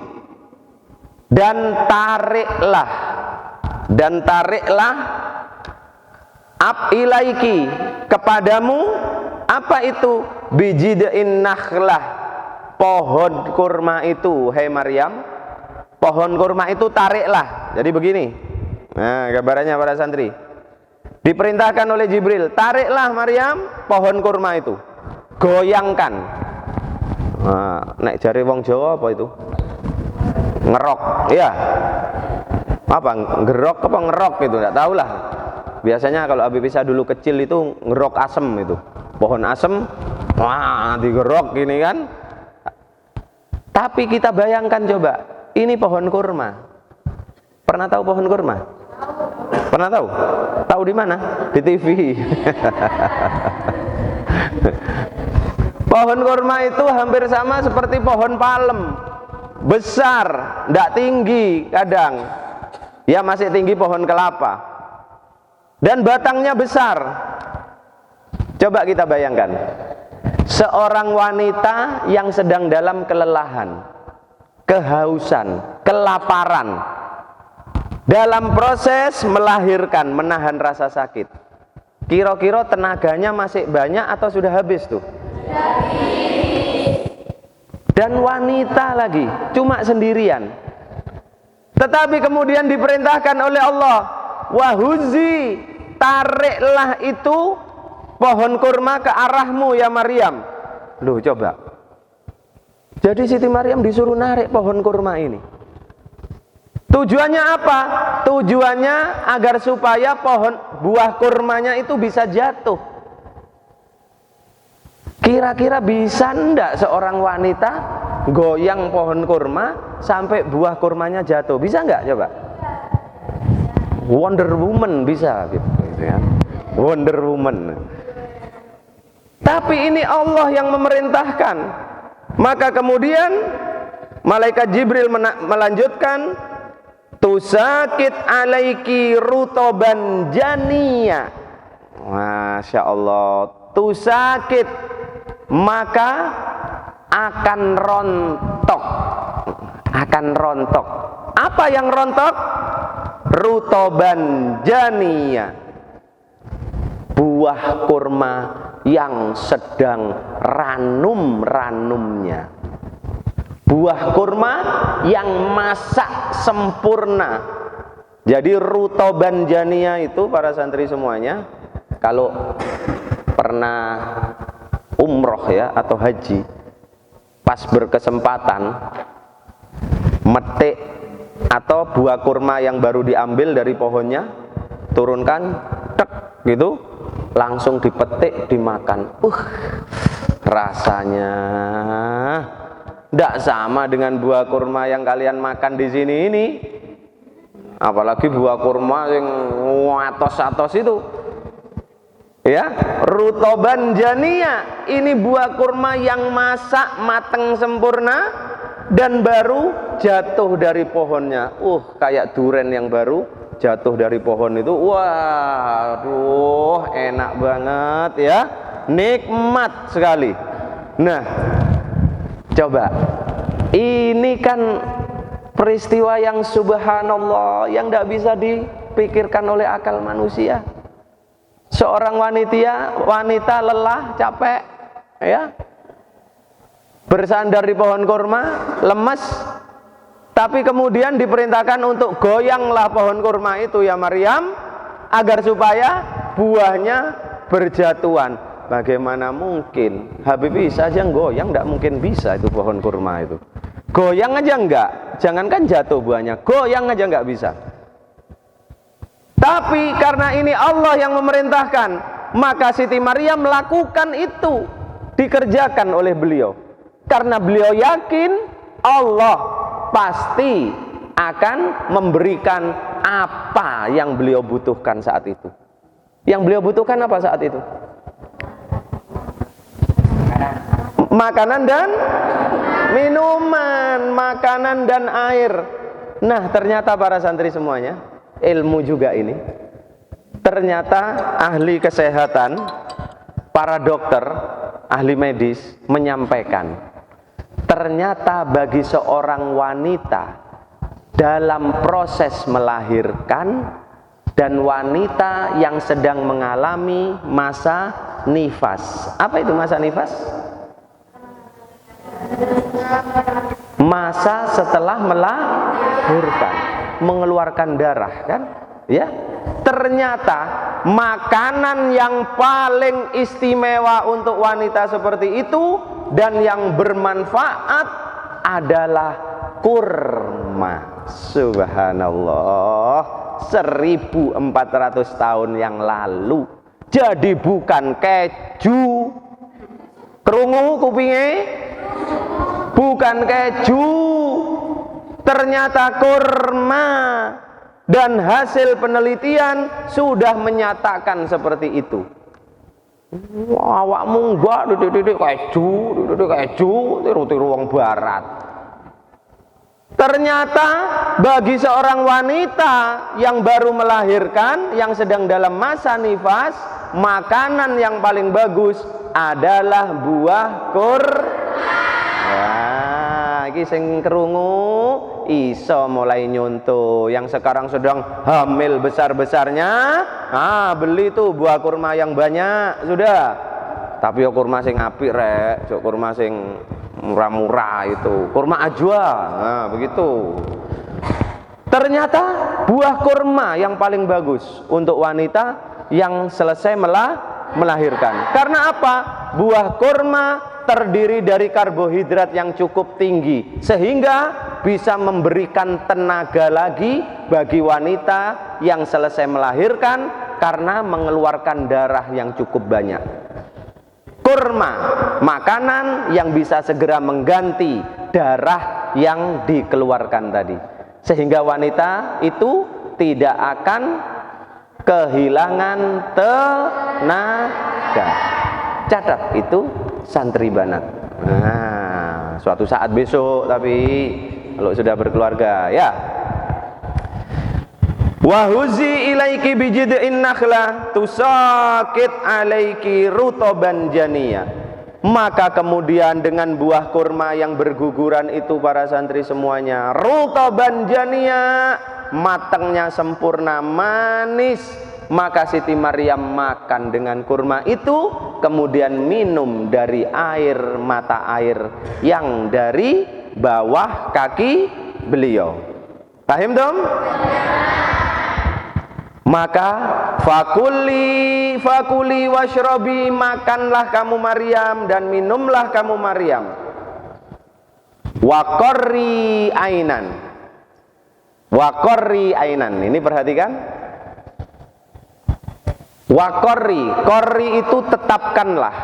dan tariklah ilaiki, kepadamu, apa itu? Bijida'in nakhlah, pohon kurma itu, hei Maryam, pohon kurma itu tariklah. Jadi begini, nah gambarannya para santri, diperintahkan oleh Jibril, tariklah Maryam pohon kurma itu, goyangkan. Nah, nek jari wong Jawa apa itu? Ngerok, ya. Apa? Ngerok apa ngerok itu? Tidak tahu lah. Biasanya kalau Habib Isa dulu kecil itu ngerok asem itu, pohon asem, wah digerok gini kan. Tapi kita bayangkan coba, ini pohon kurma. Pernah tahu pohon kurma? Pernah tahu? Tahu di mana? Di TV. Pohon kurma itu hampir sama seperti pohon palem, besar, tidak tinggi kadang. Ya masih tinggi pohon kelapa. Dan batangnya besar. Coba kita bayangkan, seorang wanita yang sedang dalam kelelahan, kehausan, kelaparan, dalam proses melahirkan, menahan rasa sakit, kira-kira tenaganya masih banyak atau sudah habis tuh? Dan wanita lagi, cuma sendirian. Tetapi kemudian diperintahkan oleh Allah, wahuzi, tariklah itu pohon kurma ke arahmu ya Maryam. Loh coba, jadi Siti Maryam disuruh narik pohon kurma ini. Tujuannya apa? Tujuannya agar supaya pohon buah kurmanya itu bisa jatuh. Kira-kira bisa enggak seorang wanita goyang pohon kurma sampai buah kurmanya jatuh. Bisa nggak coba? Wonder Woman bisa gitu ya. Wonder Woman. Tapi ini Allah yang memerintahkan. Maka kemudian malaikat Jibril melanjutkan, tusakit alaiki rutoban janiya. Masya Allah. Tusakit, maka akan rontok. Akan rontok. Apa yang rontok? Rutoban janiya, buah kurma yang sedang ranum-ranumnya. Buah kurma yang masak sempurna. Jadi rutoban janiya itu, para santri semuanya, kalau pernah umroh ya atau haji, pas berkesempatan metik atau buah kurma yang baru diambil dari pohonnya, turunkan, tek gitu, langsung dipetik, dimakan. Rasanya tidak sama dengan buah kurma yang kalian makan di sini ini. Apalagi buah kurma yang atos-atos itu. Ya, rutoban janiya, ini buah kurma yang masak mateng sempurna dan baru jatuh dari pohonnya. Kayak duren yang baru jatuh dari pohon itu. Waduh, enak banget ya. Nikmat sekali. Nah, coba. Ini kan peristiwa yang subhanallah, yang tidak bisa dipikirkan oleh akal manusia. Seorang wanita lelah, capek, ya, bersandar di pohon kurma, lemes, tapi kemudian diperintahkan untuk goyanglah pohon kurma itu ya Maryam, agar supaya buahnya berjatuhan. Bagaimana mungkin? Habibie saja goyang, tidak mungkin bisa itu pohon kurma itu. Goyang aja enggak, jangankan jatuh buahnya, goyang aja enggak bisa. Tapi karena ini Allah yang memerintahkan, maka Siti Maryam melakukan itu, dikerjakan oleh beliau. Karena beliau yakin Allah pasti akan memberikan apa yang beliau butuhkan saat itu. Yang beliau butuhkan apa saat itu? Makanan dan minuman, makanan dan air. Nah, ternyata para santri semuanya, ilmu juga ini. Ternyata ahli kesehatan, para dokter, ahli medis menyampaikan, ternyata bagi seorang wanita dalam proses melahirkan dan wanita yang sedang mengalami masa nifas. Apa itu masa nifas? Masa setelah melahirkan, mengeluarkan darah, kan? Ya. Ternyata makanan yang paling istimewa untuk wanita seperti itu dan yang bermanfaat adalah kurma. Subhanallah, 1400 tahun yang lalu. Jadi bukan keju. Krungu kupinge? Bukan keju, ternyata kurma. Dan hasil penelitian sudah menyatakan seperti itu. Awakmu enggak dididik keju, tiru-tiru wong barat. Ternyata bagi seorang wanita yang baru melahirkan, yang sedang dalam masa nifas, makanan yang paling bagus adalah buah iki sing krungu iso mulai nyontoh, yang sekarang sedang hamil besar-besarnya, beli tuh buah kurma yang banyak sudah. Tapi ya kurma sing apik rek, kurma sing murah-murah itu, kurma ajwa. Nah, begitu. Ternyata buah kurma yang paling bagus untuk wanita yang selesai melahirkan. Karena apa? Buah kurma terdiri dari karbohidrat yang cukup tinggi sehingga bisa memberikan tenaga lagi bagi wanita yang selesai melahirkan karena mengeluarkan darah yang cukup banyak. Kurma, makanan yang bisa segera mengganti darah yang dikeluarkan tadi, sehingga wanita itu tidak akan kehilangan tenaga. Catat itu santri banat. Nah, suatu saat besok, tapi kalau sudah berkeluarga ya. Wahuzi ilaiki bijid'in nakhlah tusakit alaiki rutoban janiyah. Maka kemudian dengan buah kurma yang berguguran itu para santri semuanya, rutoban janiyah, matangnya sempurna, manis. Maka Siti Maryam makan dengan kurma itu, kemudian minum dari air mata air yang dari bawah kaki beliau. Paham dong? Maka fakuli washrobi, makanlah kamu Maryam dan minumlah kamu Maryam. Wakorri ainan, ini perhatikan. Korri itu tetapkanlah,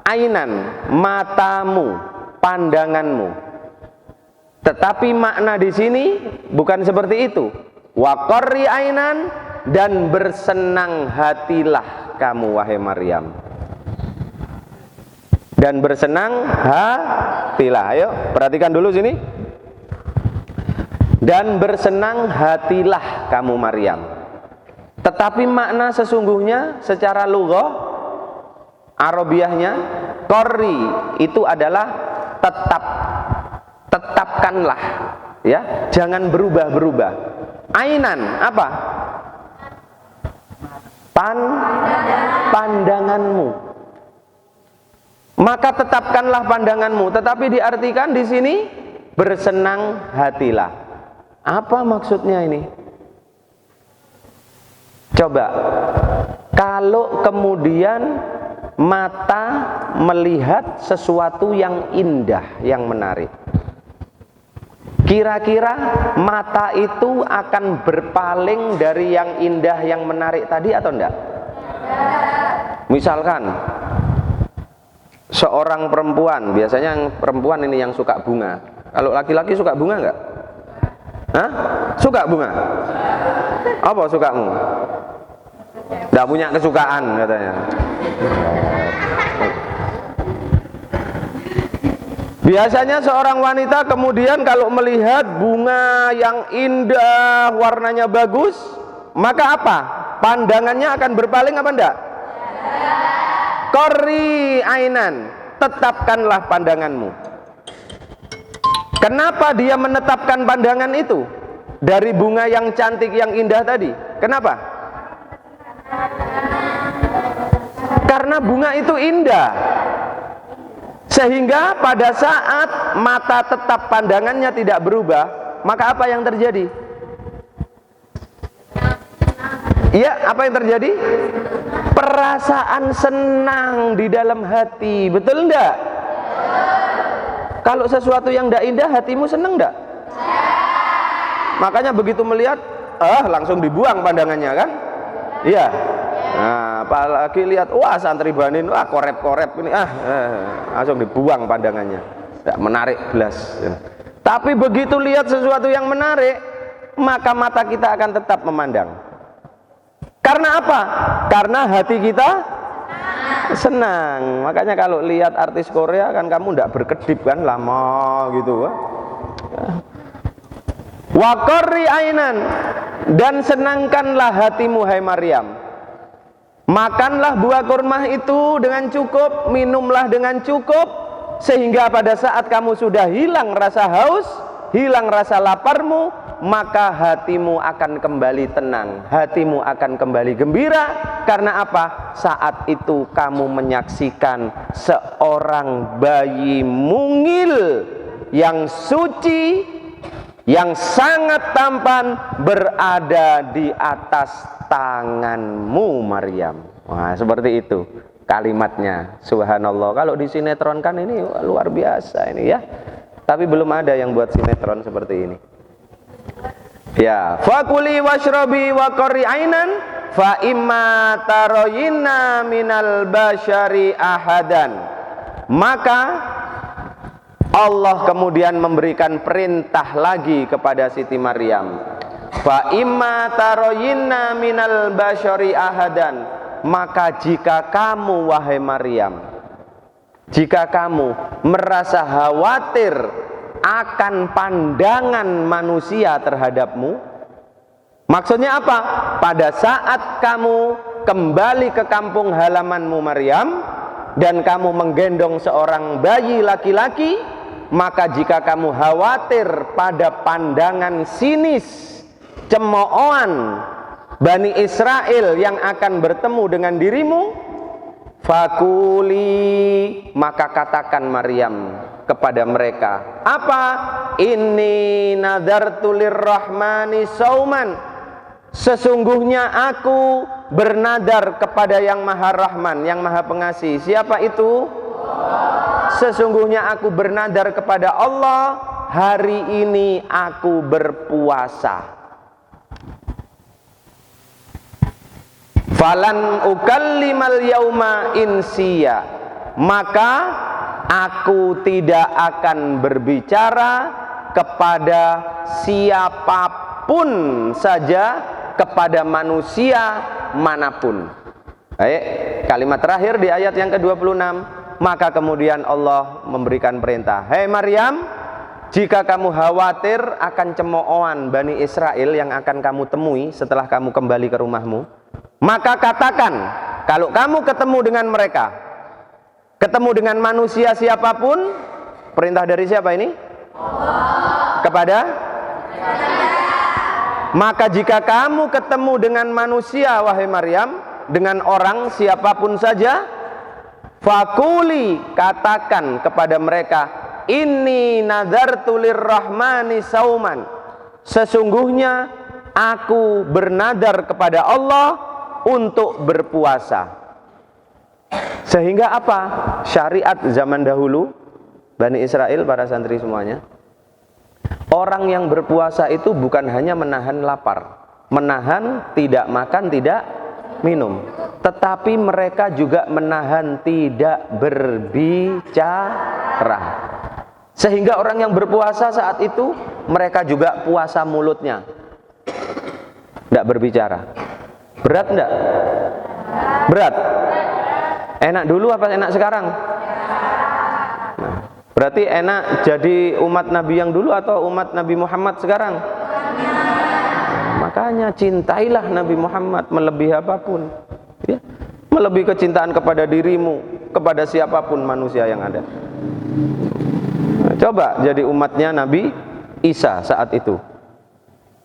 ainan matamu, pandanganmu. Tetapi makna di sini bukan seperti itu. Wakorri ainan, dan bersenang hatilah kamu wahai Maryam. Dan bersenang hatilah. Ayo perhatikan dulu sini. Dan bersenang hatilah kamu Maryam. Tetapi makna sesungguhnya secara lughah Arabiahnya, korri itu adalah tetapkanlah, ya, jangan berubah-berubah. Ainan apa? Pandanganmu. Maka tetapkanlah pandanganmu, tetapi diartikan di sini bersenang hatilah. Apa maksudnya ini? Coba, kalau kemudian mata melihat sesuatu yang indah, yang menarik, kira-kira mata itu akan berpaling dari yang indah, yang menarik tadi atau enggak? Misalkan seorang perempuan, biasanya yang perempuan ini yang suka bunga. Kalau laki-laki suka bunga enggak? Hah? Suka bunga? Apa sukamu? Enggak punya kesukaan katanya. Biasanya seorang wanita kemudian kalau melihat bunga yang indah, warnanya bagus, maka apa? Pandangannya akan berpaling apa enggak? Korri ainan, tetapkanlah pandanganmu. Kenapa dia menetapkan pandangan itu dari bunga yang cantik, yang indah tadi? Kenapa? Karena bunga itu indah. Sehingga pada saat mata tetap pandangannya tidak berubah, maka apa yang terjadi? Iya, apa yang terjadi? Perasaan senang di dalam hati, betul enggak? Kalau sesuatu yang tidak indah, hatimu senang enggak? Makanya begitu melihat, langsung dibuang pandangannya kan? Iya. Nah, apalagi lihat, wah santri banin, wah korep-korep ini, langsung dibuang pandangannya, tidak menarik belas. Tapi begitu lihat sesuatu yang menarik, maka mata kita akan tetap memandang. Karena apa? Karena hati kita senang. Makanya kalau lihat artis Korea kan kamu tidak berkedip kan, lama gitu. Wa qarri ainan, dan senangkanlah hatimu hai Maryam. Makanlah buah kurma itu dengan cukup, minumlah dengan cukup, sehingga pada saat kamu sudah hilang rasa haus, hilang rasa laparmu, maka hatimu akan kembali tenang, hatimu akan kembali gembira. Karena apa? Saat itu kamu menyaksikan seorang bayi mungil yang suci, yang sangat tampan berada di atas tanganmu Maryam. Wah, seperti itu kalimatnya. Subhanallah. Kalau disinetronkan ini luar biasa ini ya. Tapi belum ada yang buat sinetron seperti ini. Ya, fakuli washrobi wa qarri ainan fa imma taroyina minal bashari ahadan. Maka Allah kemudian memberikan perintah lagi kepada Siti Maryam. Fa imma taroyinna minal basyari ahadan, maka jika kamu wahai Maryam, jika kamu merasa khawatir akan pandangan manusia terhadapmu, maksudnya apa? Pada saat kamu kembali ke kampung halamanmu Maryam dan kamu menggendong seorang bayi laki-laki, maka jika kamu khawatir pada pandangan sinis, cemoohan Bani Israel yang akan bertemu dengan dirimu, fakuli, maka katakan Maryam kepada mereka, apa? Inni nadartu lirrahmani sauman, sesungguhnya aku bernadar kepada yang maha rahman, yang maha pengasih. Siapa itu? Sesungguhnya aku bernadar kepada Allah, hari ini aku berpuasa. Falan ukallimal yauma insiya, maka aku tidak akan berbicara kepada siapapun saja, kepada manusia manapun. Baik, kalimat terakhir di ayat yang ke-26, maka kemudian Allah memberikan perintah, hei Maryam, jika kamu khawatir akan cemoohan Bani Israel yang akan kamu temui setelah kamu kembali ke rumahmu, maka katakan, kalau kamu ketemu dengan mereka, ketemu dengan manusia siapapun, perintah dari siapa ini? Allah. Kepada? Maka jika kamu ketemu dengan manusia wahai Maryam, dengan orang siapapun saja, fakuli, katakan kepada mereka, inni nadartu lirrahmani sauman, sesungguhnya aku bernadar kepada Allah untuk berpuasa. Sehingga apa? Syariat zaman dahulu Bani Israel, para santri semuanya, orang yang berpuasa itu bukan hanya menahan lapar, menahan tidak makan, tidak minum, tetapi mereka juga menahan tidak berbicara. Sehingga orang yang berpuasa saat itu mereka juga puasa mulutnya, tidak berbicara. Berat enggak? Berat? Enak dulu apa enak sekarang? Nah, berarti enak jadi umat Nabi yang dulu atau umat Nabi Muhammad sekarang? Makanya cintailah Nabi Muhammad melebihi apapun, ya? Melebihi kecintaan kepada dirimu, kepada siapapun manusia yang ada. Nah, coba jadi umatnya Nabi Isa saat itu,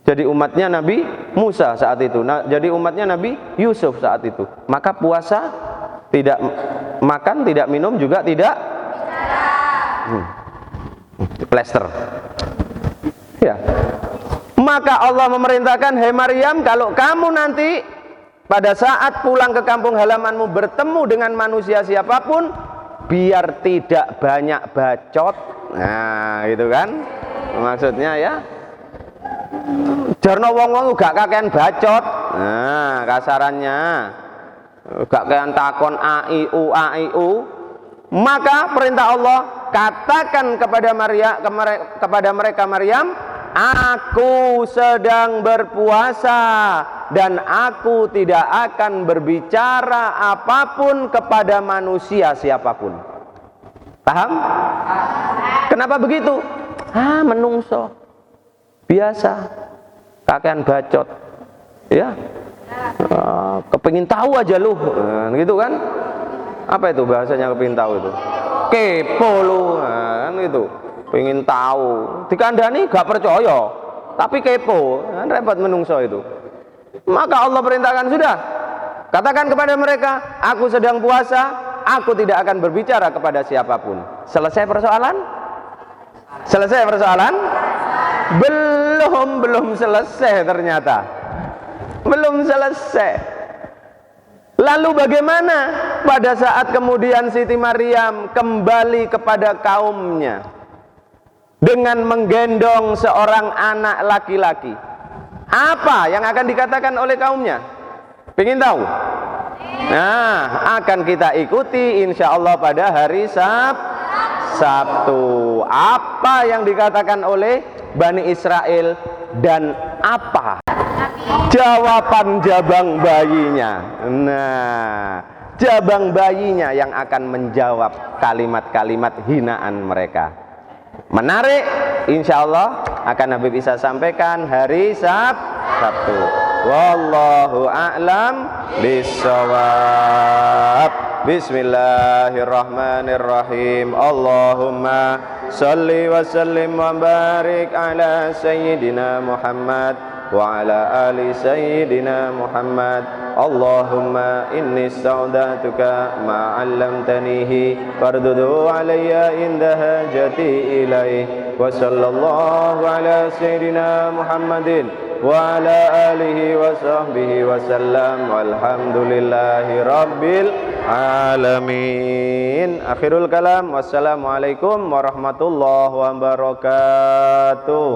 jadi umatnya Nabi Musa saat itu, jadi umatnya Nabi Yusuf saat itu. Maka puasa tidak makan, tidak minum, juga tidak plester. Ya. Maka Allah memerintahkan, hei Maryam, kalau kamu nanti pada saat pulang ke kampung halamanmu bertemu dengan manusia siapapun, biar tidak banyak bacot. Nah, gitu kan maksudnya, ya. Jarno wong-wong gak kakean bacot. Nah, kasarannya gak kakean takon aiu. Maka perintah Allah, katakan kepada Maryam, kepada mereka Maryam, aku sedang berpuasa dan aku tidak akan berbicara apapun kepada manusia siapapun. Paham? Kenapa begitu? Menungso biasa kakean bacot, ya, kepingin tahu aja lu, gitu kan? Apa itu bahasanya kepingin tahu itu? Kepo lu, kan gitu. Pengen tahu, dikandani gak percaya, tapi kepo, kan repot menungso itu. Maka Allah perintahkan, sudah, katakan kepada mereka, aku sedang puasa, aku tidak akan berbicara kepada siapapun. Selesai persoalan? Selesai persoalan? Belum selesai ternyata. Belum selesai. Lalu bagaimana pada saat kemudian Siti Maryam kembali kepada kaumnya dengan menggendong seorang anak laki-laki? Apa yang akan dikatakan oleh kaumnya? Pengen tahu? Nah, akan kita ikuti insya Allah pada hari Sabtu. Sabtu. Apa yang dikatakan oleh Bani Israel dan apa jawaban jabang bayinya? Nah, jabang bayinya yang akan menjawab kalimat-kalimat hinaan mereka. Menarik, insya Allah akan Habib Isa sampaikan hari Sabtu. Wallahu a'lam bishawab. Bismillahirrahmanirrahim. Allahumma salli wa sallim wa barik ala sayyidina Muhammad wa ala ali sayyidina Muhammad. Allahumma inni ista'udatuka ma 'allamtanihi fardudu alayya inda hajati ilaih. Wa sallallahu ala sayyidina Muhammadin wa ala alihi wa sahbihi wa sallam walhamdulillahi rabbil alamin. Akhirul kalam. Wassalamualaikum warahmatullahi wabarakatuh.